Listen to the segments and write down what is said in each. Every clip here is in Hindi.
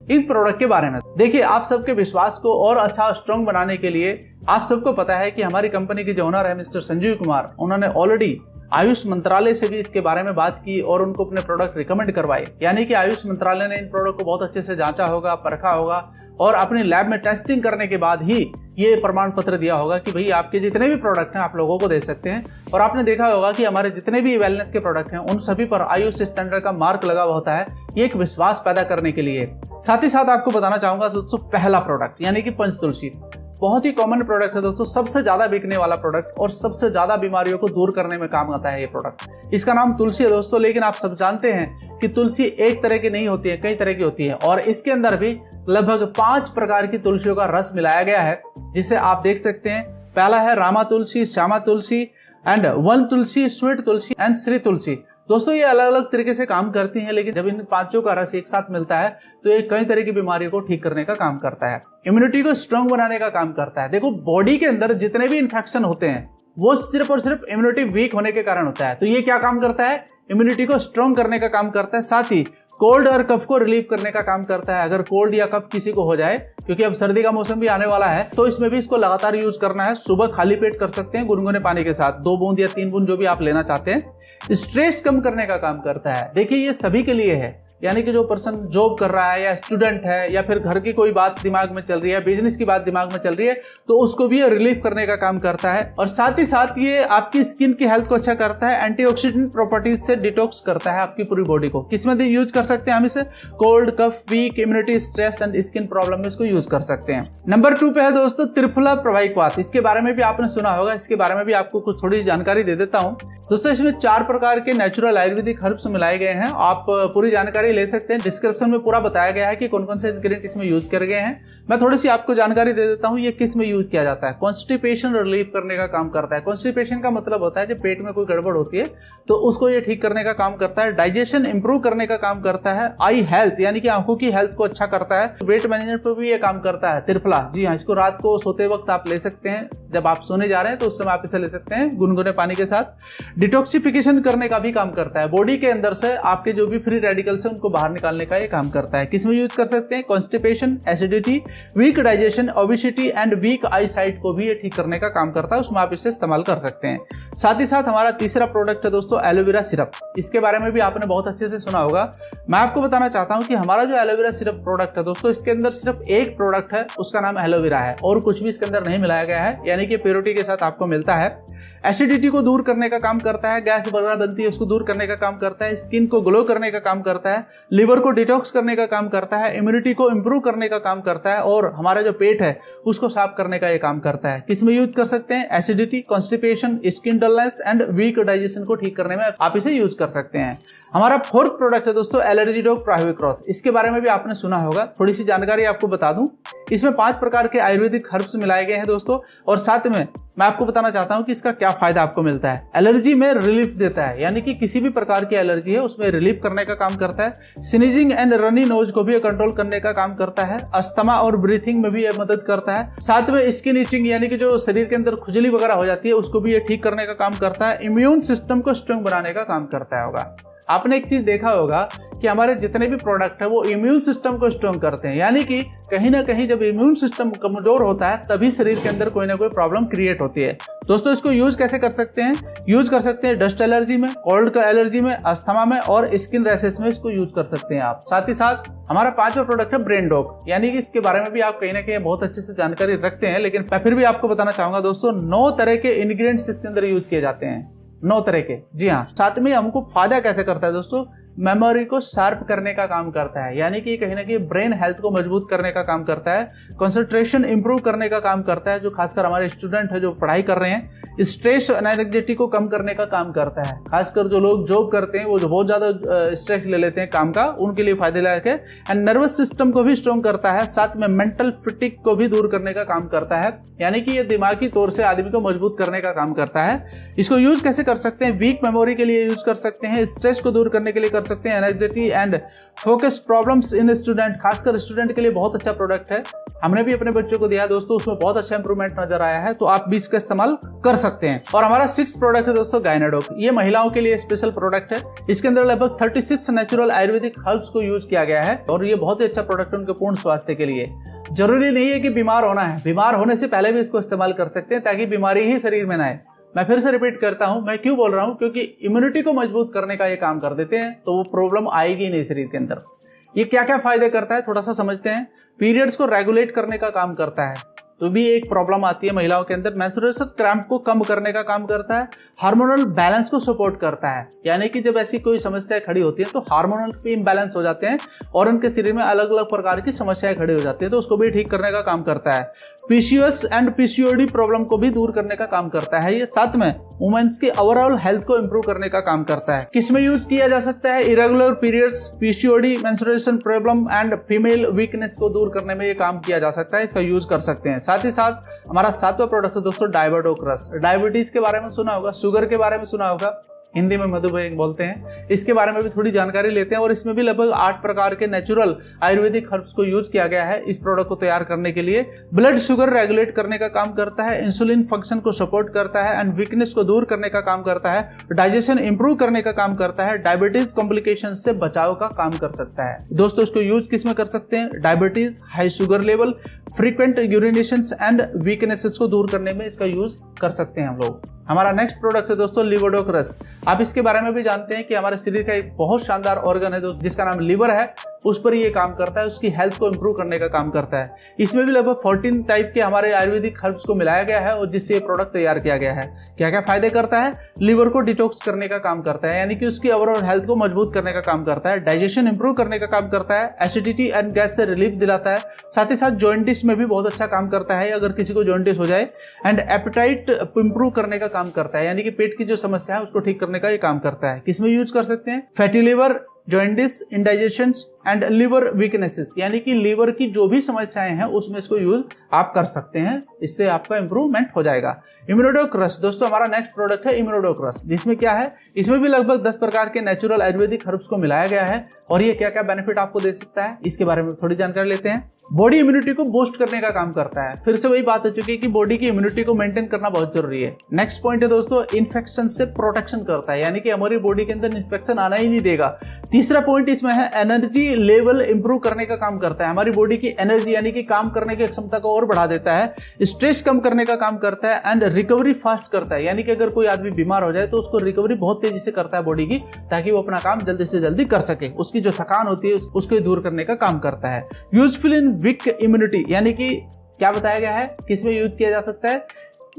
इन प्रोडक्ट के बारे में। देखिए, आप सबके विश्वास को और अच्छा स्ट्रॉन्ग बनाने के लिए आप सबको पता है कि हमारी कंपनी के जो ओनर है मिस्टर संजीव कुमार, उन्होंने ऑलरेडी आयुष मंत्रालय से भी इसके बारे में बात की और उनको अपने प्रोडक्ट रिकमेंड करवाए। यानी कि आयुष मंत्रालय ने इन प्रोडक्ट को बहुत अच्छे से जांचा होगा, परखा होगा और अपनी लैब में टेस्टिंग करने के बाद ही ये प्रमाण पत्र दिया होगा कि भाई आपके जितने भी प्रोडक्ट हैं आप लोगों को दे सकते हैं। और आपने देखा होगा कि हमारे जितने भी वेलनेस के प्रोडक्ट हैं उन सभी पर आयुष स्टैंडर्ड का मार्क लगा हुआ होता है, ये एक विश्वास पैदा करने के लिए। साथ ही साथ आपको बताना चाहूंगा दोस्तों, पहला प्रोडक्ट यानी कि पंचतुलसी बहुत ही कॉमन प्रोडक्ट है दोस्तों, सबसे ज्यादा बिकने वाला प्रोडक्ट और सबसे ज्यादा बीमारियों को दूर करने में काम आता है ये प्रोडक्ट। इसका नाम तुलसी है दोस्तों, लेकिन आप सब जानते हैं कि तुलसी एक तरह की नहीं होती है, कई तरह की होती है और इसके अंदर भी लगभग 5 प्रकार की तुलसियों का रस मिलाया गया है, जिसे आप देख सकते हैं। पहला है Rama Tulsi, Shyama Tulsi and Van Tulsi, sweet Tulsi and Shri Tulsi. दोस्तों, ये अलग अलग तरीके से काम करती हैं, लेकिन जब इन 5 का रस एक साथ मिलता है तो ये कई तरह की बीमारियों को ठीक करने का काम करता है, इम्यूनिटी को स्ट्रांग बनाने का काम करता है। देखो, बॉडी के अंदर जितने भी इन्फेक्शन होते हैं वो सिर्फ और सिर्फ इम्यूनिटी वीक होने के कारण होता है, तो ये क्या काम करता है, इम्यूनिटी को स्ट्रांग करने का काम करता है। साथ ही कोल्ड और कफ को रिलीव करने का काम करता है। अगर कोल्ड या कफ किसी को हो जाए, क्योंकि अब सर्दी का मौसम भी आने वाला है, तो इसमें भी इसको लगातार यूज करना है। सुबह खाली पेट कर सकते हैं गुनगुने पानी के साथ, 2 बूंद या 3 बूंद जो भी आप लेना चाहते हैं। स्ट्रेस कम करने का काम करता है। देखिए, ये सभी के लिए है, यानी कि जो पर्सन जॉब कर रहा है या स्टूडेंट है या फिर घर की कोई बात दिमाग में चल रही है, बिजनेस की बात दिमाग में चल रही है, तो उसको भी ये रिलीफ करने का काम करता है। और साथ ही साथ ये आपकी स्किन की हेल्थ को अच्छा करता है, एंटीऑक्सीडेंट प्रॉपर्टीज से डिटॉक्स करता है आपकी पूरी बॉडी को। किसमें यूज कर सकते हैं हम इसे, cold, cough, weak immunity, stress and skin problem में इसको यूज कर सकते हैं। नंबर 2 पे है दोस्तों त्रिफला प्रवाहिकवात। इसके बारे में भी आपने सुना होगा, इसके बारे में भी आपको कुछ थोड़ी जानकारी दे देता हूँ दोस्तों। इसमें 4 प्रकार के नेचुरल आयुर्वेदिक हर्ब्स मिलाए गए हैं। आप पूरी जानकारी ले सकते हैं, डिस्क्रिप्शन में पूरा बताया गया है कि कौन कौन से इंग्रेडिएंट इसमें यूज कर गए हैं। मैं थोड़ी सी आपको जानकारी दे देता हूँ ये किस में यूज किया जाता है। कॉन्स्टिपेशन रिलीफ करने का काम करता है। कॉन्स्टिपेशन का मतलब होता है जब पेट में कोई गड़बड़ होती है तो उसको ये ठीक करने का काम करता है। डाइजेशन इंप्रूव करने का काम करता है। आई हेल्थ यानी कि आंखों की हेल्थ को अच्छा करता है। वेट मैनेजमेंट पर भी ये काम करता है। त्रिफला, जी हाँ, इसको रात को सोते वक्त आप ले सकते हैं। जब आप सोने जा रहे हैं तो उस समय आप इसे ले सकते हैं गुनगुने पानी के साथ। डिटॉक्सिफिकेशन करने का भी काम करता है। बॉडी के अंदर से आपके जो भी फ्री रेडिकल्स हैं उनको बाहर निकालने का ये काम करता है। किसमें यूज कर सकते हैं, constipation, acidity, weak digestion, obesity and weak eye sight को भी ये ठीक करने का काम करता है। उसमें आप इसे इस्तेमाल कर सकते हैं। साथ ही साथ हमारा तीसरा प्रोडक्ट है दोस्तों एलोवेरा सिरप। इसके बारे में भी आपने बहुत अच्छे से सुना होगा। मैं आपको बताना चाहता हूं कि हमारा जो एलोवेरा सिरप प्रोडक्ट है दोस्तों, इसके अंदर सिर्फ एक प्रोडक्ट है, उसका नाम एलोवेरा है और कुछ भी इसके अंदर नहीं मिलाया गया है, यानी कि प्योरिटी के साथ आपको मिलता है। एसिडिटी को दूर करने का काम करता है। गैस वगैरह बनती है उसको दूर करने का काम करता है। स्किन को ग्लो करने का काम करता है। लिवर को डिटॉक्स करने का काम करता है। इम्यूनिटी को इंप्रूव करने का काम करता है और हमारा जो पेट है उसको साफ करने का ये काम करता है। किसमें यूज कर सकते हैं, acidity, constipation, skin dullness and weak digestion को ठीक करने में आप इसे यूज कर सकते हैं। हमारा 4th प्रोडक्ट है दोस्तों एलर्जी डॉग प्राइविक्रॉथ। इसके बारे में भी आपने सुना होगा। थोड़ी सी जानकारी आपको बता दूं, इसमें 5 प्रकार के आयुर्वेदिक हर्ब्स मिलाए गए हैं दोस्तों। और साथ में मैं आपको बताना चाहता हूं कि इसका क्या फायदा आपको मिलता है। एलर्जी में रिलीफ देता है, यानी कि किसी भी प्रकार की एलर्जी है उसमें रिलीफ करने का काम करता है। स्नीजिंग एंड रनी नोज को भी कंट्रोल करने का काम करता है। अस्थमा और ब्रीथिंग में भी यह मदद करता है। साथ में स्किन इचिंग यानी कि जो शरीर के अंदर खुजली वगैरह हो जाती है उसको भी ये ठीक करने का काम करता है। इम्यून सिस्टम को स्ट्रांग बनाने का काम करता होगा। आपने एक चीज देखा होगा कि हमारे जितने भी प्रोडक्ट है वो इम्यून सिस्टम को स्ट्रांग करते हैं, यानी कि कहीं ना कहीं जब इम्यून सिस्टम कमजोर होता है तभी शरीर के अंदर कोई ना कोई प्रॉब्लम क्रिएट होती है। दोस्तों, इसको यूज कैसे कर सकते हैं, यूज कर सकते हैं डस्ट एलर्जी में, कोल्ड का एलर्जी में, अस्थमा में और स्किन रैशेस में इसको यूज कर सकते हैं आप। साथ ही साथ हमारा 5वां प्रोडक्ट है ब्रेन डॉग, यानी कि इसके बारे में भी आप कहीं ना कहीं बहुत अच्छे से जानकारी रखते हैं, लेकिन मैं फिर भी आपको बताना चाहूंगा दोस्तों 9 तरह के इंग्रेडिएंट्स इसके अंदर यूज किए जाते हैं। 9 तरह के, जी हाँ। साथ में हमको फायदा कैसे करता है दोस्तों, मेमोरी को शार्प करने का काम करता है, यानी कि कहीं ना कहीं ब्रेन हेल्थ को मजबूत करने का काम करता है। कंसंट्रेशन इंप्रूव करने का काम करता है, जो खासकर हमारे स्टूडेंट है जो पढ़ाई कर रहे हैं। स्ट्रेस और एंजाइटी को कम करने का काम करता है, खासकर जो लोग जॉब करते हैं वो जो बहुत ज्यादा स्ट्रेस ले लेते हैं काम का, उनके लिए फायदेदायक है। एंड नर्वस सिस्टम को भी स्ट्रॉन्ग करता है। साथ में मेंटल फिटिक को भी दूर करने का काम करता है, यानी कि ये दिमागी तौर से आदमी को मजबूत करने का काम करता है। इसको यूज कैसे कर सकते हैं, वीक मेमोरी के लिए यूज कर सकते हैं, स्ट्रेस को दूर करने के लिए कर सकते हैं, anxiety and focus problems in student, खासकर स्टूडेंट के लिए बहुत अच्छा प्रोडक्ट है। हमने भी अपने बच्चों को दिया दोस्तों, उसमें बहुत अच्छा इंप्रूवमेंट नजर आया है, तो आप भी इसका इस्तेमाल कर सकते हैं। और हमारा 6th प्रोडक्ट है दोस्तों गायनाडॉक। ये महिलाओं के लिए स्पेशल प्रोडक्ट है। इसके अंदर लगभग 36 नेचुरल आयुर्वेदिक हर्ब्स को यूज किया गया है और ये बहुत ही अच्छा प्रोडक्ट है उनके पूर्ण स्वास्थ्य के लिए। जरूरी नहीं है कि बीमार होना है, बीमार होने से पहले भी इसको इस्तेमाल कर सकते हैं ताकि बीमारी ही शरीर में ना आए। मैं फिर से रिपीट करता हूं, मैं क्यों बोल रहा हूं, क्योंकि इम्यूनिटी को मजबूत करने का ये काम कर देते हैं, तो वो प्रॉब्लम आएगी नहीं शरीर के अंदर। ये क्या क्या फायदे करता है थोड़ा सा समझते हैं। पीरियड्स को रेगुलेट करने का काम करता है, तो भी एक प्रॉब्लम आती है महिलाओं के अंदर। मेंस्ट्रुएशन क्रैम्प को कम करने का काम करता है। हार्मोनल बैलेंस को सपोर्ट करता है, यानी कि जब ऐसी कोई समस्या खड़ी होती है तो हार्मोनल भी इम्बैलेंस हो जाते हैं और उनके शरीर में अलग अलग प्रकार की समस्याएं खड़ी हो जाती है, तो उसको भी ठीक करने का काम करता है। पीसीओएस एंड पीसीओडी प्रॉब्लम को भी दूर करने का काम करता है। ये साथ में वुमेन्स की ओवरऑल हेल्थ को इंप्रूव करने का काम करता है। किसमें यूज किया जा सकता है? Irregular periods, PCOD, menstruation problem and female weakness को दूर करने में ये काम किया जा सकता है, इसका यूज कर सकते हैं। साथ ही साथ हमारा 7वां प्रोडक्ट है दोस्तों डायबेटोक्रस। डायबिटीज के बारे में सुना होगा, शुगर के बारे में सुना होगा, हिंदी में मधुमेह बोलते हैं। इसके बारे में भी थोड़ी जानकारी लेते हैं और इसमें भी लगभग 8 प्रकार के नेचुरल आयुर्वेदिक हर्ब्स को यूज किया गया है इस प्रोडक्ट को तैयार करने के लिए। ब्लड शुगर रेगुलेट करने का काम करता है, इंसुलिन फंक्शन को सपोर्ट करता है एंड वीकनेस को दूर करने का काम करता है, डाइजेशन इंप्रूव करने का काम करता है, डायबिटीज कॉम्प्लिकेशन से बचाव का काम कर सकता है। दोस्तों इसको यूज किस में कर सकते हैं? Diabetes, high sugar level, frequent urinations and weaknesses को दूर करने में इसका यूज कर सकते हैं हम लोग। हमारा नेक्स्ट प्रोडक्ट है दोस्तों लिवोडोक्रस। आप इसके बारे में भी जानते हैं कि हमारे शरीर का एक बहुत शानदार ऑर्गन है दोस्तों जिसका नाम लिवर है, उस पर ये काम करता है, उसकी हेल्थ को इंप्रूव करने का काम करता है। इसमें भी लगभग 14 टाइप के हमारे आयुर्वेदिक हर्ब्स को मिलाया गया है और जिससे ये प्रोडक्ट तैयार किया गया है। क्या क्या फायदे करता है? लिवर को डिटॉक्स करने का काम करता है, यानी कि उसकी ओवरऑल हेल्थ को मजबूत करने का काम करता है। डाइजेशन इंप्रूव करने का काम करता है, एसिडिटी एंड गैस से रिलीफ दिलाता है। साथ ही साथ जॉइंटिस में भी बहुत अच्छा काम करता है अगर किसी को जॉइंटिस हो जाए। एंड एपेटाइट इंप्रूव करने का काम करता है, यानी कि पेट की जो समस्या है उसको ठीक करने का ये काम करता है। किसमें यूज कर सकते हैं? Fatty liver, jaundice, indigestion and liver weaknesses, यानी कि लीवर की जो भी समस्याएं हैं उसमें इसको यूज आप कर सकते हैं, इससे आपका इंप्रूवमेंट हो जाएगा। इम्यूनोडोक्रस दोस्तों हमारा नेक्स्ट प्रोडक्ट है इम्यूनोडोक्रस, जिसमें क्या है? इसमें भी लगभग 10 प्रकार के नेचुरल आयुर्वेदिक हर्ब्स को मिलाया गया है और ये क्या क्या बेनिफिट आपको दे सकता है इसके बारे में थोड़ी जानकारी लेते हैं। बॉडी इम्यूनिटी को बूस्ट करने का काम करता है। फिर से वही बात हो चुकी है कि बॉडी की इम्यूनिटी को मेंटेन करना बहुत जरूरी है। नेक्स्ट पॉइंट है दोस्तों इन्फेक्शन से प्रोटेक्शन करता है, यानी कि हमारी बॉडी के अंदर इन्फेक्शन आना ही नहीं देगा। तीसरा पॉइंट इसमें है एनर्जी लेवल इंप्रूव करने का काम करता है। हमारी बॉडी की एनर्जी यानी कि काम करने की क्षमता को और बढ़ा देता है। स्ट्रेस कम करने का काम करता है एंड रिकवरी फास्ट करता है, यानी कि अगर कोई आदमी बीमार हो जाए तो उसको रिकवरी बहुत तेजी से करता है बॉडी की, ताकि वो अपना काम जल्दी से जल्दी कर सके। उसकी जो थकान होती है उसको दूर करने का काम करता है। यूजफुल इन वीक इम्यूनिटी, यानी कि क्या बताया गया है किसमें यूज किया जा सकता है?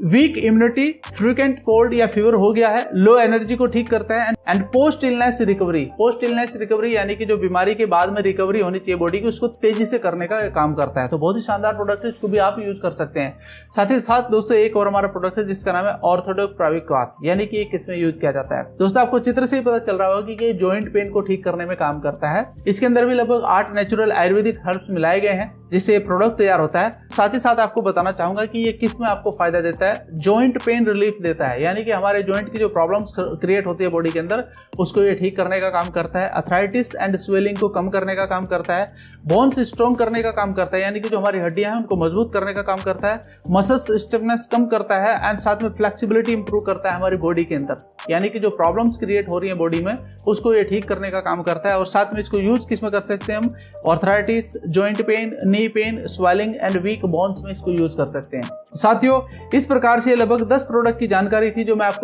वीक इम्यूनिटी, फ्रीक्वेंट कोल्ड या फीवर हो गया है, लो एनर्जी को ठीक करता है and post illness recovery. Post illness recovery यानी कि जो बीमारी के बाद में रिकवरी होनी चाहिए बॉडी की उसको तेजी से करने का काम करता है। तो बहुत ही शानदार प्रोडक्ट है, इसको भी आप यूज कर सकते हैं। साथ ही साथ दोस्तों एक और हमारा प्रोडक्ट है जिसका नाम है ऑर्थोडॉक्स प्राविक्वाथ, यानी कि किसमें यूज किया जाता है? दोस्तों आपको चित्र से ही पता चल रहा होगा कि ये जॉइंट पेन को ठीक करने में काम करता है। इसके अंदर भी लगभग 8 नेचुरल आयुर्वेदिक हर्ब्स मिलाए गए हैं जिससे ये प्रोडक्ट तैयार होता है। साथ ही साथ आपको बताना चाहूंगा कि ये किस में आपको फायदा देता है? जॉइंट पेन रिलीफ देता है, यानी कि हमारे जॉइंट की जो प्रॉब्लम्स क्रिएट होती है बॉडी के अंदर उसको ये ठीक करने का काम करता है। अर्थराइटिस एंड स्वेलिंग को कम करने का काम करता है। बोन्स स्ट्रॉन्ग करने का काम करता है, यानी कि जो हमारी हड्डियां हैं उनको मजबूत करने का काम करता है। मसल्स स्टिफनेस कम करता है एंड साथ में फ्लेक्सिबिलिटी इंप्रूव करता है हमारी बॉडी के अंदर, यानी कि जो प्रॉब्लम्स क्रिएट हो रही है बॉडी में उसको ये ठीक करने का काम करता है। और साथ में इसको यूज किस में कर सकते हैं हम? Arthritis, joint pain, knee pain, swelling and weak bones में इसको यूज कर सकते हैं। साथियों इस प्रकार से लगभग 10 प्रोडक्ट की जानकारी थी जो मैं आपको